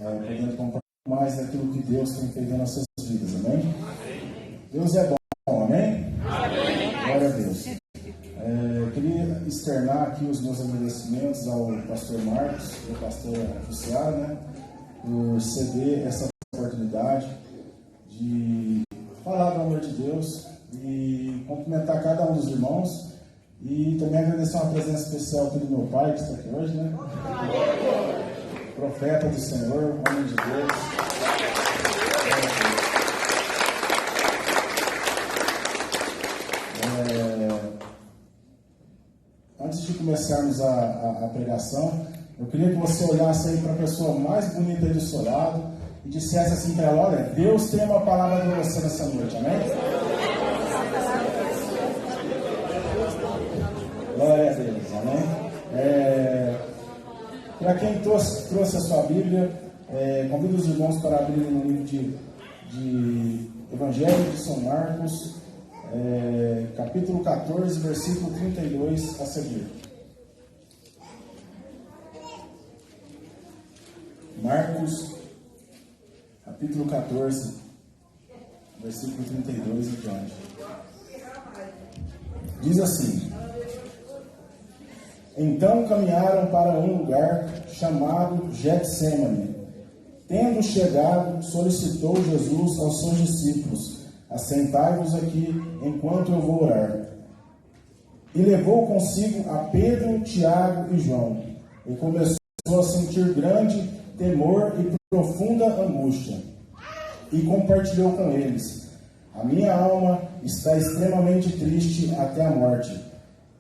podendo compartilhar mais daquilo que Deus tem feito nas nossas vidas, amém? Deus é bom, amém? Glória a Deus. Queria externar aqui os meus agradecimentos ao pastor Marcos e ao pastor Luciano, né, por ceder essa oportunidade de falar do amor de Deus e cumprimentar cada um dos irmãos e também agradecer uma presença especial aqui do meu pai, que está aqui hoje, né? Profeta do Senhor, homem de Deus. Antes de começarmos a pregação, eu queria que você olhasse aí para a pessoa mais bonita aí do seu lado e dissesse assim para ela: olha, Deus tem uma palavra para você nessa noite, amém? Glória a Deus, amém? Para quem trouxe a sua Bíblia, convido os irmãos para abrirem no livro de Evangelho de São Marcos, capítulo 14, versículo 32 a seguir. Marcos, capítulo 14, versículo 32 e diante. Diz assim: Então caminharam para um lugar chamado Getsêmani. Tendo chegado, solicitou Jesus aos seus discípulos: Assentai-vos aqui, enquanto eu vou orar. E levou consigo a Pedro, Tiago e João. E começou a sentir grande temor e profunda angústia. E compartilhou com eles: A minha alma está extremamente triste até a morte.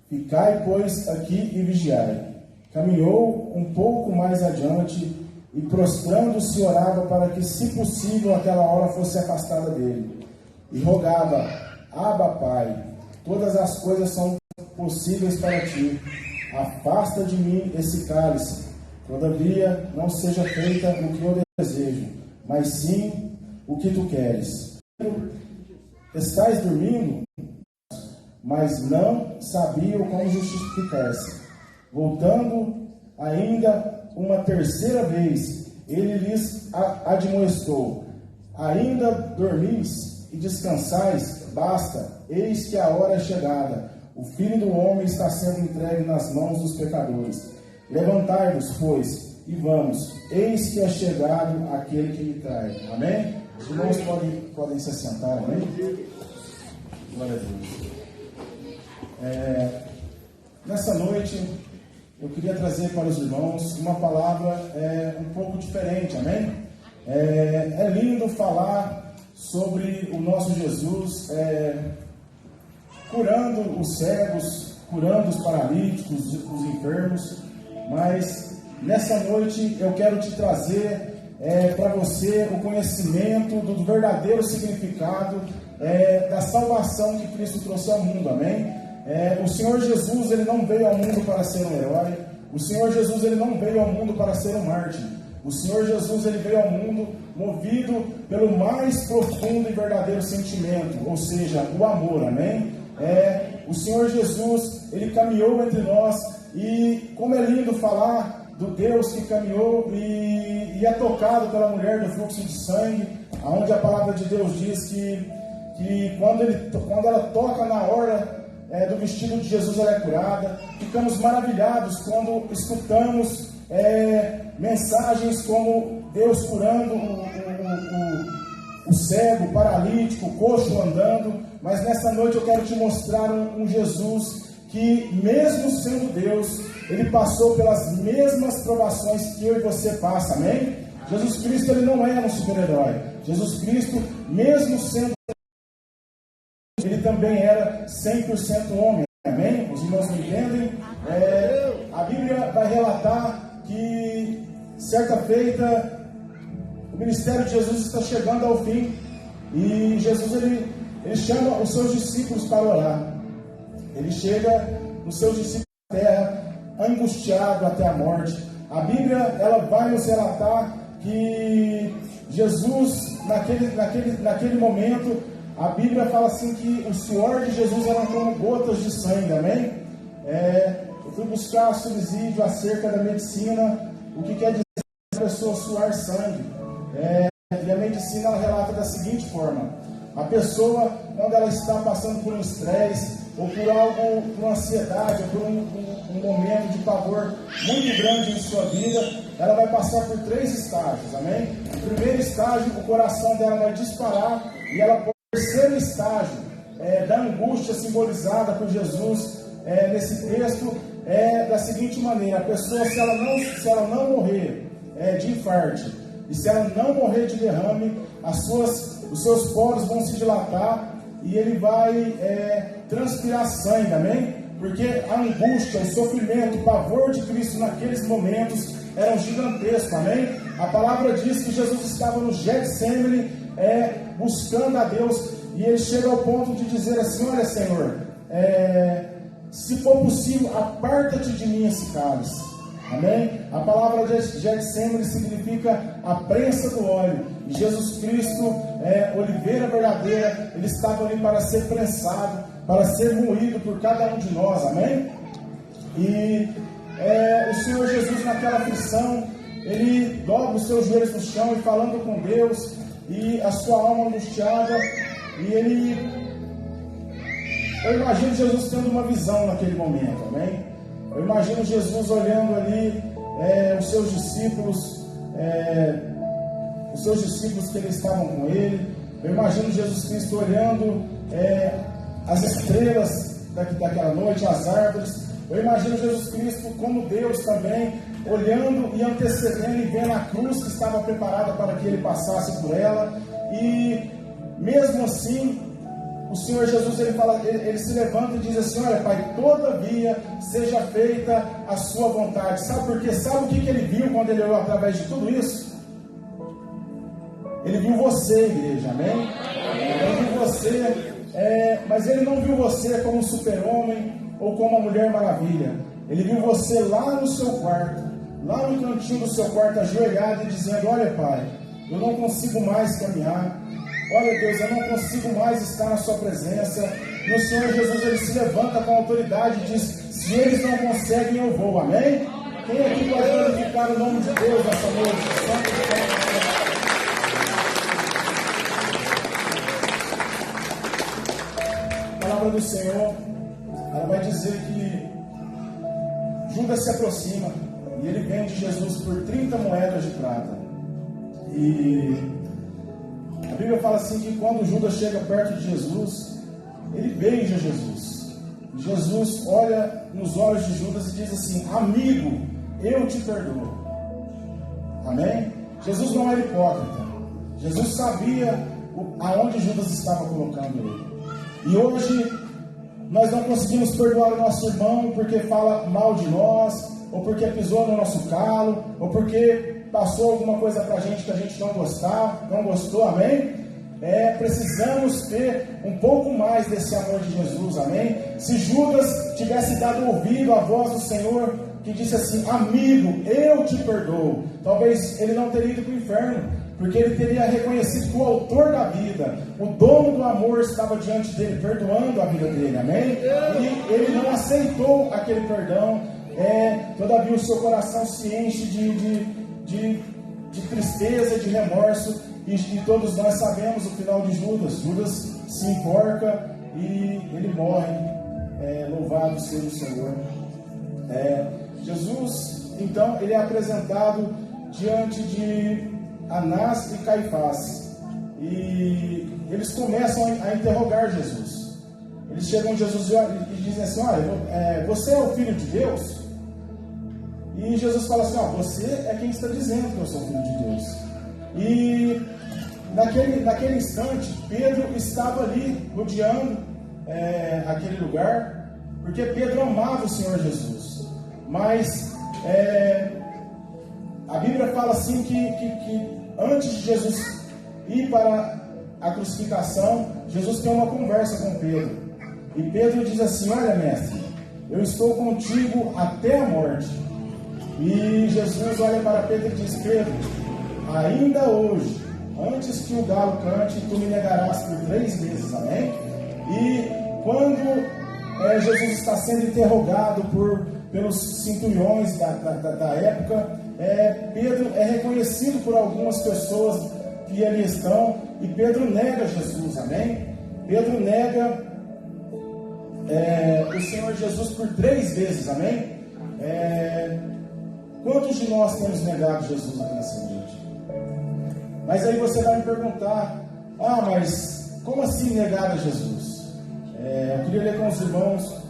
Ficai, pois, aqui e vigiai. Caminhou um pouco mais adiante e, prostrando-se, orava para que, se possível, aquela hora fosse afastada dele. E rogava: Abba, Pai, todas as coisas são possíveis para ti. Afasta de mim esse cálice. Todavia, não seja feita o que eu desejo, mas sim o que tu queres. Estás dormindo? Mas não sabiam como justificar-se. Voltando ainda uma terceira vez, ele lhes admoestou: Ainda dormis e descansais? Basta, eis que a hora é chegada. O Filho do Homem está sendo entregue nas mãos dos pecadores. Levantai-vos, pois, e vamos. Eis que é chegado aquele que me trai. Amém? Os irmãos podem se assentar, amém? Glória a Deus. Nessa noite, eu queria trazer para os irmãos uma palavra um pouco diferente, amém? É lindo falar sobre o nosso Jesus curando os cegos, curando os paralíticos, os enfermos, mas nessa noite eu quero te trazer para você o conhecimento do verdadeiro significado da salvação que Cristo trouxe ao mundo, amém? O Senhor Jesus, ele não veio ao mundo para ser um herói. O Senhor Jesus, ele não veio ao mundo para ser um mártir. O Senhor Jesus, ele veio ao mundo movido pelo mais profundo e verdadeiro sentimento, ou seja, o amor, amém? O Senhor Jesus, ele caminhou entre nós, e como é lindo falar do Deus que caminhou e é tocado pela mulher do fluxo de sangue, onde a palavra de Deus diz que quando ela toca na orla do vestido de Jesus, ela é curada. Ficamos maravilhados quando escutamos mensagens como Deus curando o cego, o paralítico, o coxo andando. Mas nessa noite eu quero te mostrar um Jesus que, mesmo sendo Deus, ele passou pelas mesmas provações que eu e você passa, amém? Jesus Cristo, ele não era um super-herói. Jesus Cristo, mesmo sendo, ele também era 100% homem, amém? Os irmãos me entendem? A Bíblia vai relatar que, certa feita, o ministério de Jesus está chegando ao fim, e Jesus, ele chama os seus discípulos para orar. Ele chega nos seus discípulos na terra, angustiado até a morte. A Bíblia, ela vai nos relatar que Jesus, naquele momento, a Bíblia fala assim que o suor de Jesus eram como gotas de sangue, amém? Eu fui buscar subsídio acerca da medicina, o que quer dizer que a pessoa suar sangue. E a medicina ela relata da seguinte forma: a pessoa, quando ela está passando por um estresse, ou por algo, por uma ansiedade, ou por um momento de pavor muito grande em sua vida, ela vai passar por 3 estágios, amém? No primeiro estágio, o coração dela vai disparar, e ela pode. O terceiro estágio da angústia simbolizada por Jesus nesse texto é da seguinte maneira: a pessoa, se ela não morrer de infarto, e se ela não morrer de derrame, os seus poros vão se dilatar e ele vai transpirar sangue, amém? Porque a angústia, o sofrimento, o pavor de Cristo naqueles momentos eram gigantescos, amém? A palavra diz que Jesus estava no Getsemane buscando a Deus, e ele chega ao ponto de dizer assim: olha, Senhor, se for possível, aparta-te de mim esse cálice. Amém? A palavra Getsemane significa a prensa do óleo. E Jesus Cristo, oliveira verdadeira, ele estava ali para ser prensado, para ser moído por cada um de nós. Amém? E o Senhor Jesus, naquela aflição, ele dobra os seus joelhos no chão e falando com Deus, e a sua alma angustiada, e eu imagino Jesus tendo uma visão naquele momento, amém? Eu imagino Jesus olhando ali os seus discípulos que eles estavam com ele. Eu imagino Jesus Cristo olhando as estrelas daquela noite, as árvores. Eu imagino Jesus Cristo como Deus também, olhando e antecedendo e vendo a cruz que estava preparada para que ele passasse por ela. E mesmo assim, o Senhor Jesus, ele se levanta e diz assim: olha, Pai, todavia seja feita a sua vontade. Sabe por quê? Sabe o que ele viu quando ele olhou através de tudo isso? Ele viu você, igreja, amém? Ele viu você, mas ele não viu você como um super-homem ou como uma mulher maravilha. Ele viu você lá no seu quarto, lá no cantinho do seu quarto, ajoelhado e dizendo: olha, Pai, eu não consigo mais caminhar. Olha, Deus, eu não consigo mais estar na sua presença. E o Senhor Jesus, ele se levanta com autoridade e diz: se eles não conseguem, eu vou, amém? Quem aqui pode glorificar o nome de Deus nessa noite? A palavra do Senhor, ela vai dizer que Judas se aproxima e ele vende Jesus por 30 moedas de prata. E a Bíblia fala assim que quando Judas chega perto de Jesus, ele beija Jesus. Jesus olha nos olhos de Judas e diz assim: amigo, eu te perdoo. Amém? Jesus não era hipócrita. Jesus sabia aonde Judas estava colocando ele. E hoje nós não conseguimos perdoar o nosso irmão porque fala mal de nós, ou porque pisou no nosso calo, ou porque passou alguma coisa pra gente que a gente não gostou, amém? Precisamos ter um pouco mais desse amor de Jesus, amém? Se Judas tivesse dado ouvido à voz do Senhor, que disse assim: amigo, eu te perdoo, talvez ele não teria ido para o inferno, porque ele teria reconhecido que o autor da vida, o dono do amor, estava diante dele, perdoando a vida dele, amém? E ele não aceitou aquele perdão. Todavia o seu coração se enche de tristeza, de remorso, e todos nós sabemos o final de Judas. Judas se enforca e ele morre. Louvado seja o Senhor. Jesus, então, ele é apresentado diante de Anás e Caifás, e eles começam a interrogar Jesus. Eles chegam a Jesus e dizem assim: olha, você é o Filho de Deus? E Jesus fala assim: você é quem está dizendo que eu sou Filho de Deus. E naquele instante, Pedro estava ali rodeando aquele lugar, porque Pedro amava o Senhor Jesus. Mas a Bíblia fala assim que antes de Jesus ir para a crucificação, Jesus tem uma conversa com Pedro. E Pedro diz assim: olha, mestre, eu estou contigo até a morte. E Jesus olha para Pedro e diz: Pedro, ainda hoje, antes que o galo cante, tu me negarás por 3 vezes, amém? E quando Jesus está sendo interrogado pelos centuriões da época, Pedro é reconhecido por algumas pessoas que ali estão, e Pedro nega Jesus, amém? Pedro nega o Senhor Jesus por 3 vezes, amém? Quantos de nós temos negado Jesus aqui nessa noite? Mas aí você vai me perguntar, mas como assim negar a Jesus? Eu queria ler com os irmãos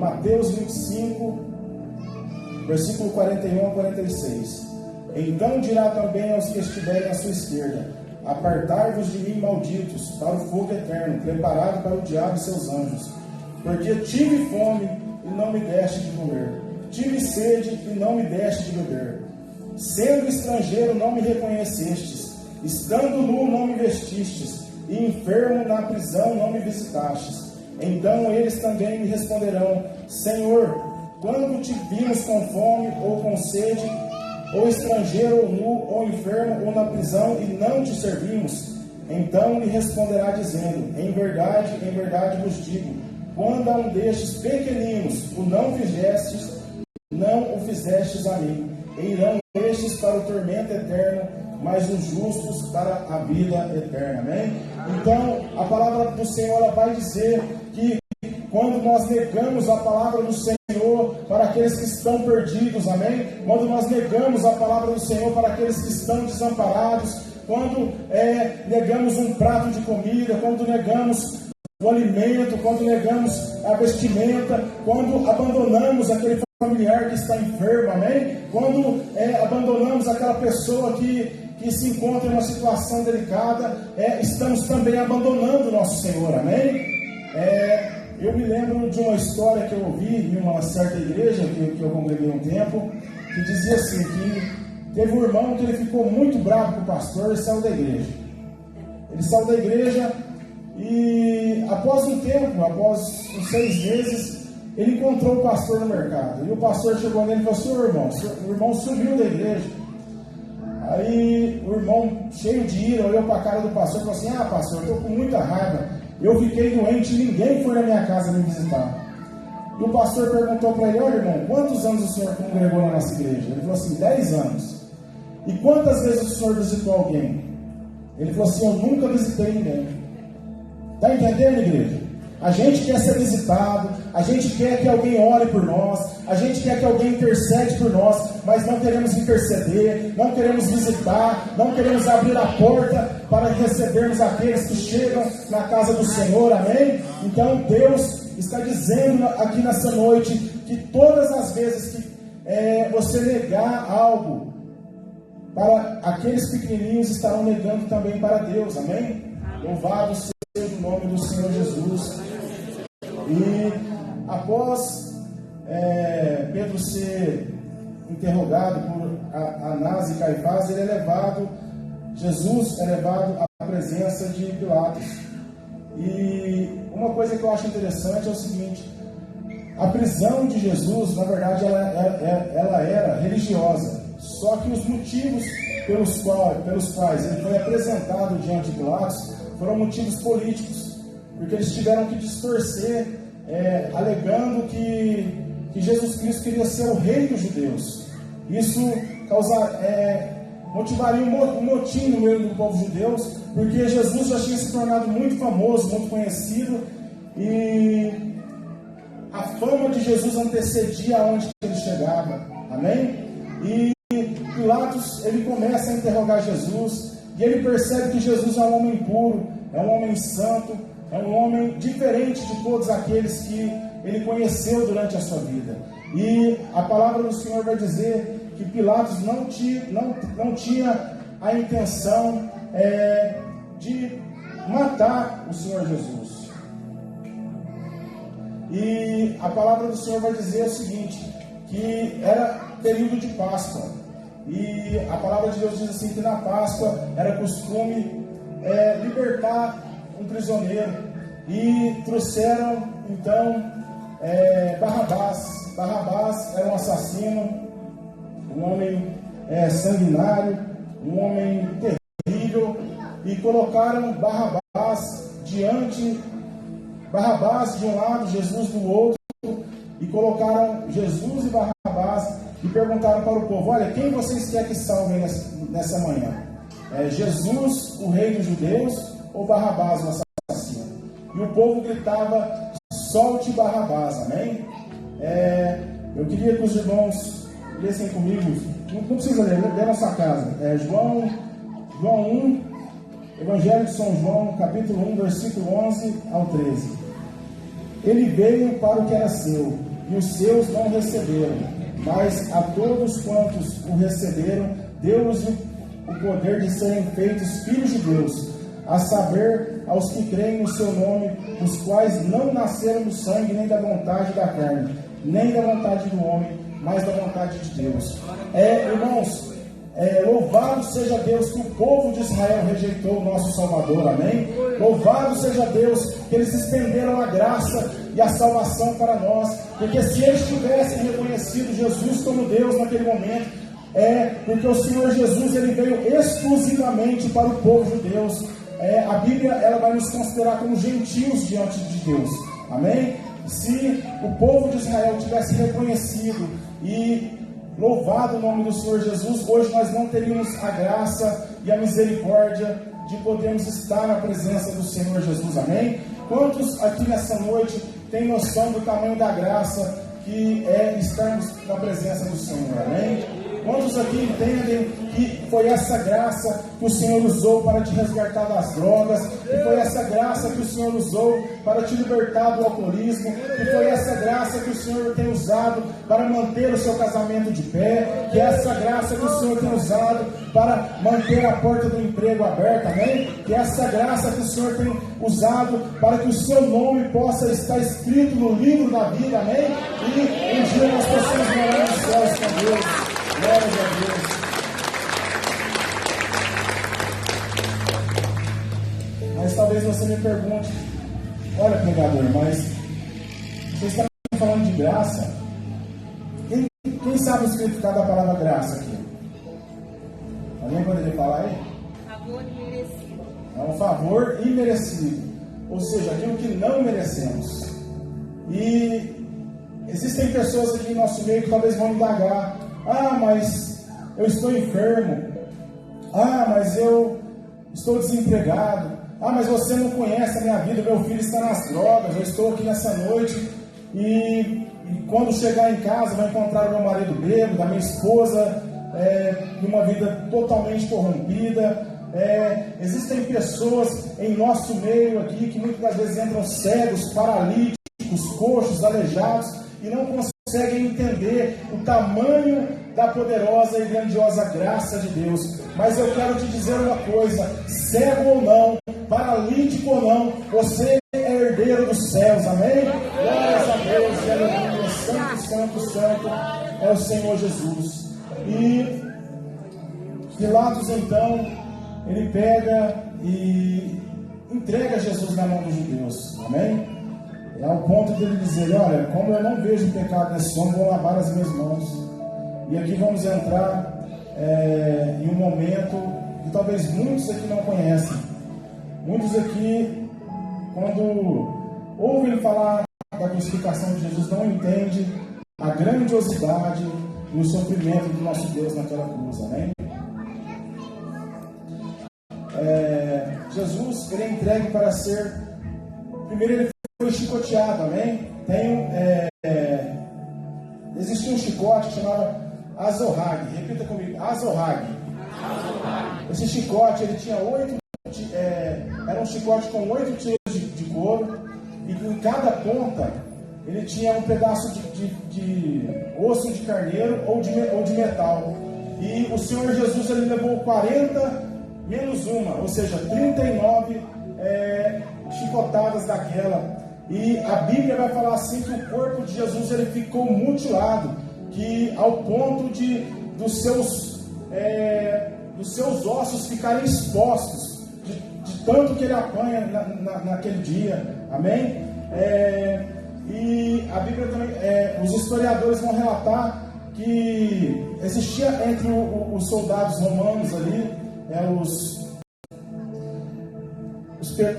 Mateus 25, versículo 41 a 46. Então dirá também aos que estiverem à sua esquerda: apartai-vos de mim, malditos, para o fogo eterno, preparado para o diabo e seus anjos. Porque tive fome e não me deste de comer, tive sede e não me deste de beber, sendo estrangeiro não me reconhecestes, estando nu não me vestistes, e enfermo na prisão não me visitastes. Então eles também me responderão: Senhor, quando te vimos com fome ou com sede, ou estrangeiro, ou nu, ou enfermo, ou na prisão, e não te servimos? Então lhe responderá dizendo: em verdade vos digo, quando a um destes pequeninos o não o fizestes a mim. E irão estes para o tormento eterno, mas os justos para a vida eterna. Amém? Então, a palavra do Senhor ela vai dizer que quando nós negamos a palavra do Senhor para aqueles que estão perdidos, amém? Quando nós negamos a palavra do Senhor para aqueles que estão desamparados, quando negamos um prato de comida, quando negamos o alimento, quando negamos a vestimenta, quando abandonamos aquele familiar que está enfermo, amém? Quando abandonamos aquela pessoa que se encontra em uma situação delicada, estamos também abandonando o nosso Senhor, amém? Eu me lembro de uma história que eu ouvi em uma certa igreja que eu congreguei um tempo, que dizia assim, que teve um irmão que ele ficou muito bravo com o pastor e saiu da igreja. Ele saiu da igreja e após um tempo, após uns 6 meses, ele encontrou o pastor no mercado. E o pastor chegou nele e falou assim: o irmão sumiu da igreja. Aí o irmão, cheio de ira, olhou para a cara do pastor e falou assim: pastor, eu estou com muita raiva. Eu fiquei doente e ninguém foi na minha casa me visitar. E o pastor perguntou para ele: olha, irmão, quantos anos o senhor congregou na nossa igreja? Ele falou assim: 10 anos. E quantas vezes o senhor visitou alguém? Ele falou assim: eu nunca visitei ninguém. Está entendendo, igreja? A gente quer ser visitado, a gente quer que alguém ore por nós, a gente quer que alguém intercede por nós, mas não queremos interceder, não queremos visitar, não queremos abrir a porta para recebermos aqueles que chegam na casa do Senhor, amém? Então Deus está dizendo aqui nessa noite que todas as vezes que você negar algo para aqueles pequenininhos, estarão negando também para Deus, amém? Louvado seja o nome do Senhor Jesus. E após Pedro ser interrogado por Anás e Caifás, Jesus é levado à presença de Pilatos. E uma coisa que eu acho interessante é o seguinte: a prisão de Jesus, na verdade, ela era religiosa. Só que os motivos pelos quais ele foi apresentado diante de Pilatos foram motivos políticos, porque eles tiveram que distorcer, alegando que Jesus Cristo queria ser o rei dos judeus. Isso motivaria um motim no meio do povo judeu, porque Jesus já tinha se tornado muito famoso, muito conhecido, e a fama de Jesus antecedia aonde ele chegava, amém? E Pilatos, ele começa a interrogar Jesus, e ele percebe que Jesus é um homem puro, é um homem santo, é um homem diferente de todos aqueles que ele conheceu durante a sua vida. E a palavra do Senhor vai dizer que Pilatos não tinha a intenção de matar o Senhor Jesus. E a palavra do Senhor vai dizer o seguinte, que era período de Páscoa. E a palavra de Deus diz assim, que na Páscoa era costume libertar um prisioneiro. E trouxeram então Barrabás. Barrabás era um assassino, um homem sanguinário, um homem terrível, e colocaram Barrabás de um lado, Jesus do outro, e colocaram Jesus e Barrabás e perguntaram para o povo: olha, quem vocês querem que salve nessa manhã? Jesus, o rei dos judeus, ou Barrabás, o assassino? E o povo gritava: solte Barrabás, amém? Eu queria que os irmãos lessem comigo, não precisa ler, lê na sua casa. João 1, Evangelho de São João, capítulo 1, versículo 11 ao 13. Ele veio para o que era seu, e os seus não receberam, mas a todos quantos o receberam, deu-lhes o poder de serem feitos filhos de Deus, a saber, aos que creem no seu nome, os quais não nasceram do sangue, nem da vontade da carne, nem da vontade do homem, mas da vontade de Deus. Irmãos, louvado seja Deus que o povo de Israel rejeitou o nosso Salvador, amém? Louvado seja Deus que eles estenderam a graça e a salvação para nós, porque se eles tivessem reconhecido Jesus como Deus naquele momento, porque o Senhor Jesus ele veio exclusivamente para o povo de Deus. A Bíblia ela vai nos considerar como gentios diante de Deus, amém? Se o povo de Israel tivesse reconhecido e louvado o nome do Senhor Jesus, hoje nós não teríamos a graça e a misericórdia de podermos estar na presença do Senhor Jesus, amém? Quantos aqui nessa noite têm noção do tamanho da graça que é estarmos na presença do Senhor, amém? Quantos aqui entendem que foi essa graça que o Senhor usou para te resgatar das drogas, que foi essa graça que o Senhor usou para te libertar do alcoolismo, que foi essa graça que o Senhor tem usado para manter o seu casamento de pé, que é essa graça que o Senhor tem usado para manter a porta do emprego aberta, amém? Que é essa graça que o Senhor tem usado para que o seu nome possa estar escrito no livro da vida, amém? E um dia nós possamos morar nos céus com Deus. Glória a Deus. Mas talvez você me pergunte: olha, pregador, mas você está falando de graça? Quem sabe o significado da palavra graça aqui? Alguém poderia falar aí? Favor imerecido. É um favor imerecido, ou seja, aquilo que não merecemos. E existem pessoas aqui em nosso meio que talvez vão indagar: mas eu estou enfermo. Mas eu estou desempregado. Mas você não conhece a minha vida, meu filho está nas drogas. Eu estou aqui nessa noite e quando chegar em casa vai encontrar o meu marido bêbado, a minha esposa de uma vida totalmente corrompida. Existem pessoas em nosso meio aqui que muitas das vezes entram cegos, paralíticos, coxos, aleijados e não conseguem entender o tamanho da poderosa e grandiosa graça de Deus. Mas eu quero te dizer uma coisa: cego ou não, paralítico ou não, você é herdeiro dos céus, amém? Glórias a Deus, aleluia, santo, santo, santo é o Senhor Jesus. E Pilatos então, ele pega e entrega Jesus na mão dos judeus, amém? Ao ponto de ele dizer: olha, como eu não vejo pecado nesse homem, vou lavar as minhas mãos. E aqui vamos entrar em um momento que talvez muitos aqui não conhecem. Muitos aqui, quando ouvem falar da crucificação de Jesus, não entendem a grandiosidade e o sofrimento do nosso Deus naquela cruz, amém? Jesus, ele é entregue para ser... Primeiro ele foi chicoteado, amém? Existia um chicote que chamava Azorrague. Repita comigo: Azorrague. Esse chicote, ele tinha era um chicote com 8 tiras de couro, e em cada ponta ele tinha um pedaço de osso de carneiro ou de metal. E o Senhor Jesus, ele levou 40 menos uma, ou seja, 39 chicotadas daquela. E a Bíblia vai falar assim que o corpo de Jesus ele ficou mutilado, que ao ponto dos seus ossos ficarem expostos, de tanto que ele apanha naquele dia, amém? E a Bíblia também, os historiadores vão relatar que existia entre os soldados romanos ali,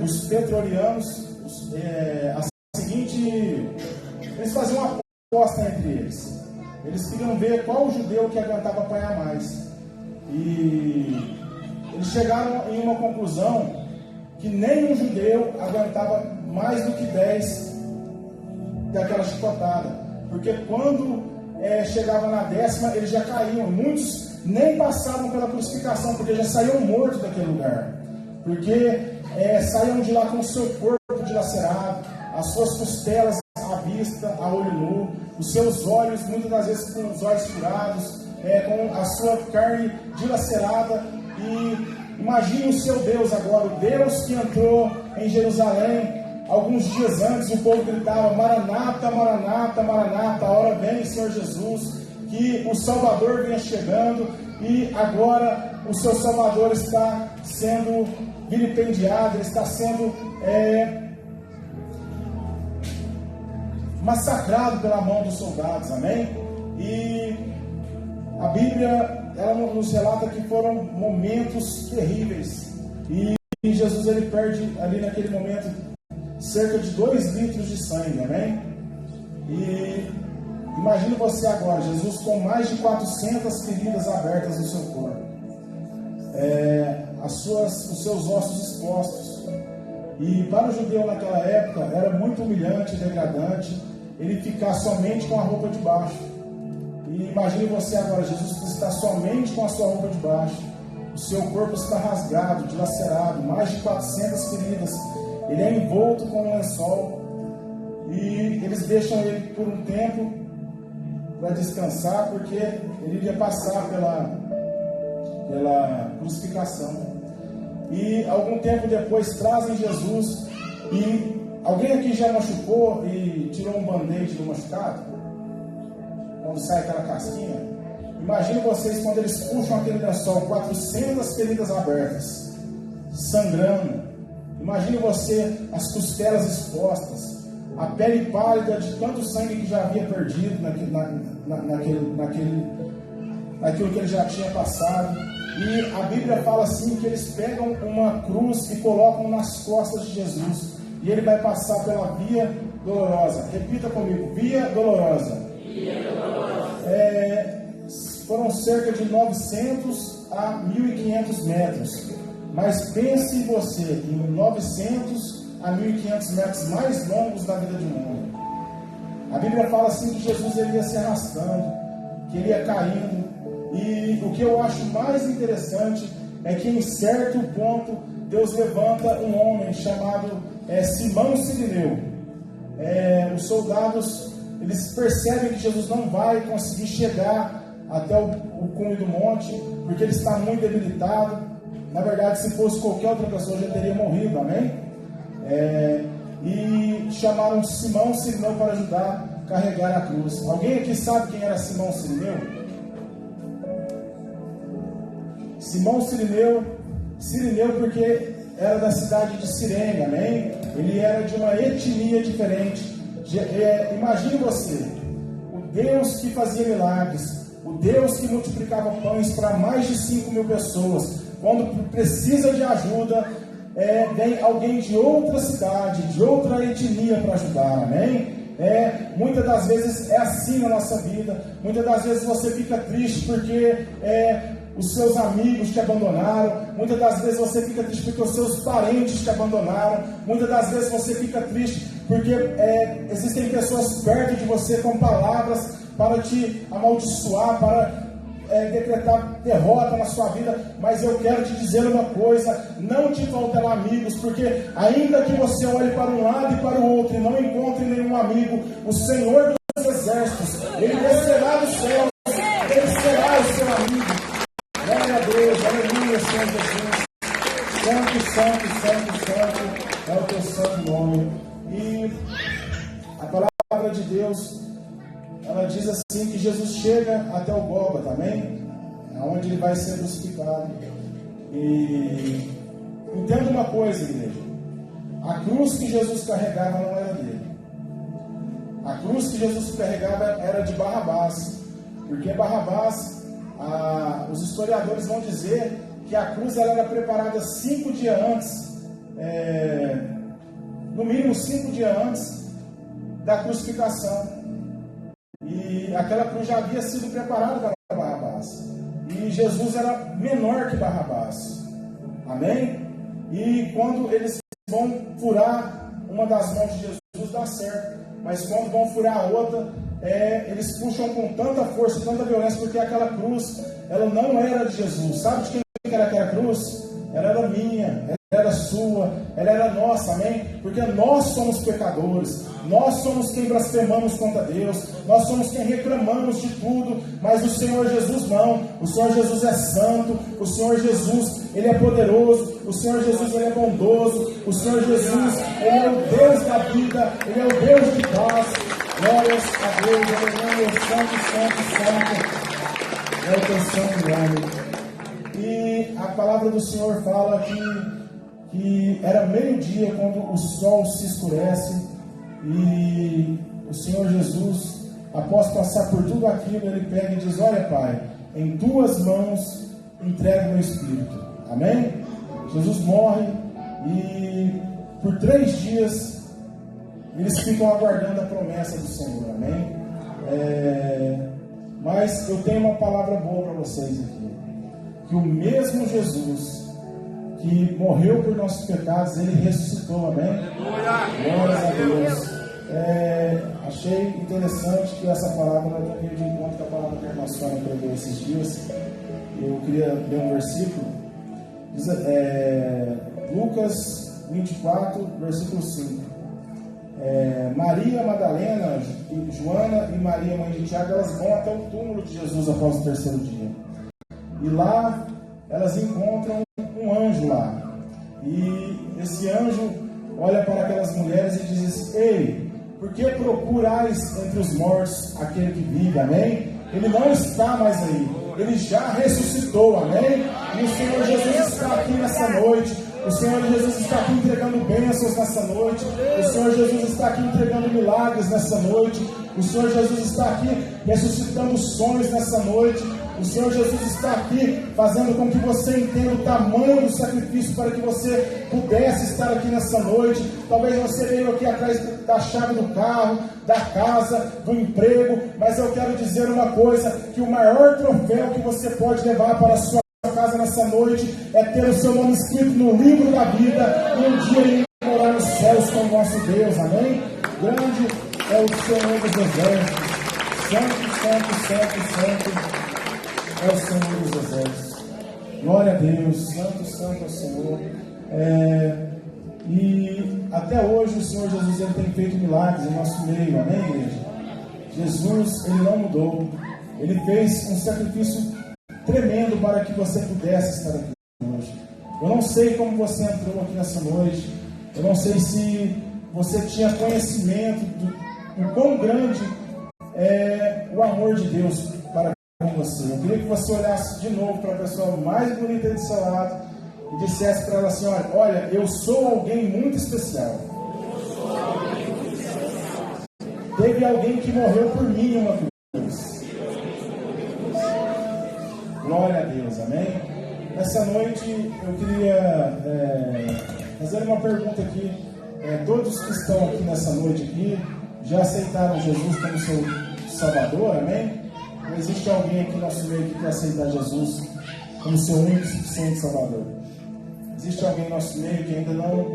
os pretorianos, a seguinte, eles faziam uma aposta entre eles. Eles queriam ver qual judeu que aguentava apanhar mais. E eles chegaram em uma conclusão que nenhum judeu aguentava mais do que 10 daquela chicotada. Porque quando chegava na 10ª, eles já caíam. Muitos nem passavam pela crucificação, porque já saíam mortos daquele lugar. Porque saíam de lá com o seu corpo dilacerado, as suas costelas à vista, a olho nu, os seus olhos, muitas das vezes com os olhos furados, com a sua carne dilacerada. E imagine o seu Deus agora, o Deus que entrou em Jerusalém. Alguns dias antes o povo gritava: Maranata, Maranata, Maranata, a hora vem, Senhor Jesus, que o Salvador venha chegando. E agora o seu Salvador está sendo vilipendiado, ele está sendo massacrado pela mão dos soldados, amém? E a Bíblia, ela nos relata que foram momentos terríveis, e Jesus, ele perde ali naquele momento cerca de 2 litros de sangue, amém? E imagine você agora, Jesus com mais de 400 feridas abertas no seu corpo, os seus ossos expostos. E para o judeu naquela época era muito humilhante e degradante ele ficar somente com a roupa de baixo. E imagine você agora, Jesus está somente com a sua roupa de baixo, o seu corpo está rasgado, dilacerado, mais de 400 feridas, ele é envolto com um lençol, e eles deixam ele por um tempo para descansar, porque ele iria passar pela crucificação. E algum tempo depois trazem Jesus. E alguém aqui já machucou e tirou um band-aid do machucado? Quando sai aquela casquinha? Imagine vocês quando eles puxam aquele lençol, 400 feridas abertas, sangrando. Imagine você, as costelas expostas, a pele pálida de tanto sangue que já havia perdido naquilo que ele já tinha passado. E a Bíblia fala assim, que eles pegam uma cruz e colocam nas costas de Jesus, e ele vai passar pela via dolorosa. Repita comigo: via dolorosa. Via dolorosa. Foram cerca de 900 a 1.500 metros. Mas pense em você, em 900 a 1.500 metros mais longos da vida de um homem. A Bíblia fala assim que Jesus ele ia se arrastando, que ele ia caindo. E o que eu acho mais interessante é que em certo ponto Deus levanta um homem chamado Simão Cirineu. Os soldados, eles percebem que Jesus não vai conseguir chegar até o cume do monte, porque ele está muito debilitado. Na verdade, se fosse qualquer outra pessoa, já teria morrido, amém? E chamaram Simão Cirineu para ajudar a carregar a cruz. Alguém aqui sabe quem era Simão Cirineu? Simão Cirineu porque era da cidade de Cirene, amém? Ele era de uma etnia diferente. Imagine você, o Deus que fazia milagres, o Deus que multiplicava pães para mais de 5.000 pessoas. Quando precisa de ajuda, vem alguém de outra cidade, de outra etnia para ajudar, amém? Muitas das vezes é assim na nossa vida. Muitas das vezes você fica triste porque os seus amigos te abandonaram. Muitas das vezes você fica triste porque os seus parentes te abandonaram. Muitas das vezes você fica triste porque existem pessoas perto de você com palavras para te amaldiçoar, para decretar derrota na sua vida. Mas eu quero te dizer uma coisa: não te faltará amigos, porque ainda que você olhe para um lado e para o outro e não encontre nenhum amigo, o Senhor dos Exércitos, Ele descerá do céu, Ele será o seu amigo. Glória a Deus, aleluia, Senhor Jesus. Santo, santo, santo, santo é o teu santo nome. E a palavra de Deus, ela diz assim, que Jesus chega até o Gólgota, amém? Onde ele vai ser crucificado. E entenda uma coisa, igreja: a cruz que Jesus carregava não era dele. A cruz que Jesus carregava era de Barrabás, porque Barrabás, os historiadores vão dizer que a cruz ela era preparada 5 dias antes, no mínimo 5 dias antes da crucificação. E aquela cruz já havia sido preparada para Barrabás. E Jesus era menor que Barrabás. Amém? E quando eles vão furar uma das mãos de Jesus, dá certo. Mas quando vão furar a outra, eles puxam com tanta força, tanta violência, porque aquela cruz, ela não era de Jesus. Sabe de quem era aquela cruz? Ela era minha, ela era sua, ela era nossa, amém? Porque nós somos pecadores, nós somos quem blasfemamos contra Deus, nós somos quem reclamamos de tudo, mas o Senhor Jesus não. O Senhor Jesus é santo, o Senhor Jesus, Ele é poderoso, o Senhor Jesus, Ele é bondoso, o Senhor Jesus, Ele é o Deus da vida, Ele é o Deus de paz. Glórias a Deus, aleluia, santo, santo, santo, é o teu santo nome. E a palavra do Senhor fala que era meio-dia quando o sol se escurece e o Senhor Jesus, após passar por tudo aquilo, Ele pega e diz: olha, Pai, em tuas mãos entrego o meu espírito. Amém? Jesus morre e por 3 dias eles ficam aguardando a promessa do Senhor. Amém? Mas eu tenho uma palavra boa para vocês aqui. Que o mesmo Jesus que morreu por nossos pecados, Ele ressuscitou, amém? Glórias a Deus. Achei interessante que essa palavra veio de encontro com a palavra que a irmã Sônia pregou esses dias. Eu queria ler um versículo. Diz, Lucas 24, versículo 5. Maria Madalena, Joana e Maria, mãe de Tiago, elas vão até o túmulo de Jesus após o 3º dia. E lá elas encontram um anjo lá. E esse anjo olha para aquelas mulheres e diz assim: ei, por que procurais entre os mortos aquele que vive? Amém? Ele não está mais aí. Ele já ressuscitou. Amém? E o Senhor Jesus está aqui nessa noite. O Senhor Jesus está aqui entregando bênçãos nessa noite. O Senhor Jesus está aqui entregando milagres nessa noite. O Senhor Jesus está aqui ressuscitando sonhos nessa noite. O Senhor Jesus está aqui fazendo com que você entenda o tamanho do sacrifício para que você pudesse estar aqui nessa noite. Talvez você veio aqui atrás da chave do carro, da casa, do emprego, mas eu quero dizer uma coisa, que o maior troféu que você pode levar para a sua casa nessa noite é ter o seu nome escrito no livro da vida e um dia ir morar nos céus com o nosso Deus. Amém? Grande é o Senhor dos exércitos. Santo, santo, santo, santo é o Senhor dos exércitos. Glória a Deus. Santo, santo é o Senhor. E até hoje o Senhor Jesus, Ele tem feito milagres em nosso meio. Amém, igreja? Jesus, Ele não mudou. Ele fez um sacrifício tremendo para que você pudesse estar aqui hoje. Eu não sei como você entrou aqui nessa noite. Eu não sei se você tinha conhecimento do quão grande é o amor de Deus para com você. Eu queria que você olhasse de novo para a pessoa mais bonita do seu lado e dissesse para ela assim: olha, eu sou alguém muito especial. Teve alguém que morreu por mim uma cruz. Glória a Deus, amém? Nessa noite eu queria fazer uma pergunta aqui. Todos que estão aqui nessa noite aqui já aceitaram Jesus como seu Salvador, amém? Ou existe alguém aqui no nosso meio que quer aceitar Jesus como seu único e suficiente Salvador? Existe alguém no nosso meio que ainda não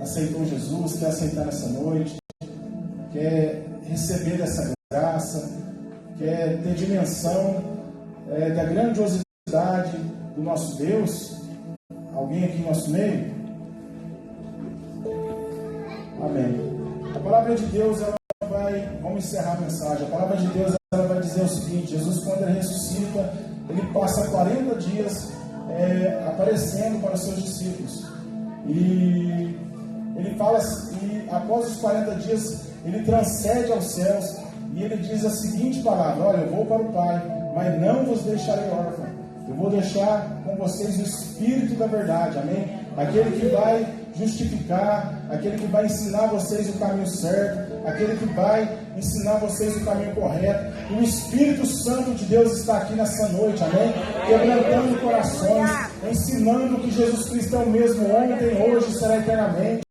aceitou Jesus, quer aceitar nessa noite, quer receber dessa graça, quer ter dimensão da grandiosidade do nosso Deus? Alguém aqui no nosso meio? Amém. A palavra de Deus, ela vai, vamos encerrar a mensagem. A palavra de Deus, ela vai dizer o seguinte: Jesus, quando Ele ressuscita, Ele passa 40 dias aparecendo para os seus discípulos. E Ele fala, e após os 40 dias, Ele transcende aos céus e Ele diz a seguinte palavra: olha, eu vou para o Pai, mas não vos deixarei órfão. Eu vou deixar com vocês o Espírito da verdade, amém? Aquele que vai justificar, aquele que vai ensinar vocês o caminho certo, aquele que vai ensinar vocês o caminho correto. E o Espírito Santo de Deus está aqui nessa noite, amém? Quebrantando corações, ensinando que Jesus Cristo é o mesmo ontem, hoje e será eternamente.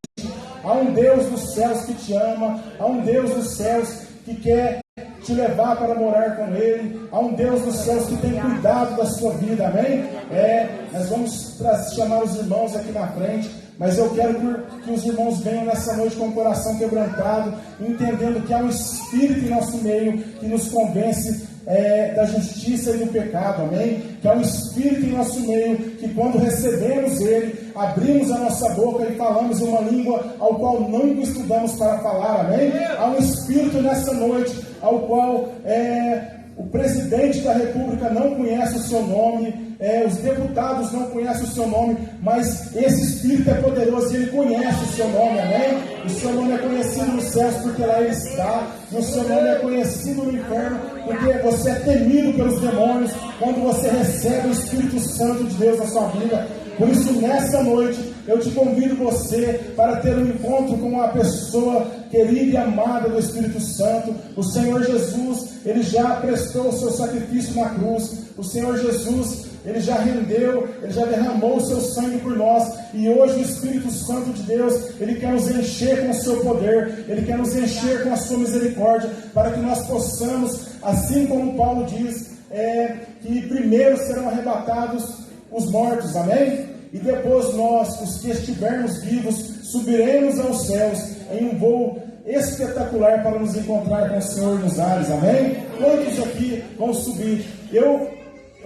Há um Deus dos céus que te ama, há um Deus dos céus que quer te levar para morar com Ele. Há um Deus dos céus que tem cuidado da sua vida, amém? Nós vamos chamar os irmãos aqui na frente, mas eu quero que os irmãos venham nessa noite com o coração quebrantado, entendendo que há um Espírito em nosso meio que nos convence da justiça e do pecado, amém? Que há um Espírito em nosso meio que, quando recebemos Ele, abrimos a nossa boca e falamos uma língua ao qual nunca estudamos para falar, amém? Há um Espírito nessa noite ao qual o presidente da República não conhece o seu nome, os deputados não conhecem o seu nome, mas esse Espírito é poderoso e ele conhece o seu nome, amém? O seu nome é conhecido nos céus porque lá ele está, e o seu nome é conhecido no inferno porque você é temido pelos demônios quando você recebe o Espírito Santo de Deus na sua vida. Por isso, nessa noite, eu te convido você para ter um encontro com uma pessoa querida e amada do Espírito Santo. O Senhor Jesus, Ele já prestou o seu sacrifício na cruz. O Senhor Jesus, Ele já rendeu, Ele já derramou o seu sangue por nós. E hoje o Espírito Santo de Deus, Ele quer nos encher com o seu poder. Ele quer nos encher com a sua misericórdia, para que nós possamos, assim como Paulo diz, que primeiro serão arrebatados os mortos, amém? E depois nós, os que estivermos vivos, subiremos aos céus em um voo espetacular para nos encontrar com o Senhor nos ares, amém? Quantos aqui vão subir? Eu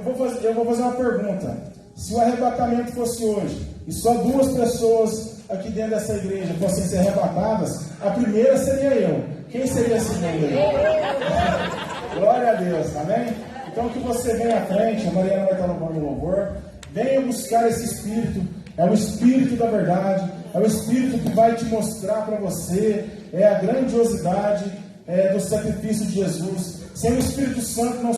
vou fazer uma pergunta. Se o arrebatamento fosse hoje, e só 2 pessoas aqui dentro dessa igreja fossem ser arrebatadas, a primeira seria eu. Quem seria a segunda aí? Glória a Deus, amém? Então que você venha à frente, a Mariana vai estar louvando o louvor. Venha buscar esse Espírito, é o Espírito da verdade, é o Espírito que vai te mostrar para você a grandiosidade do sacrifício de Jesus. Sem o Espírito Santo não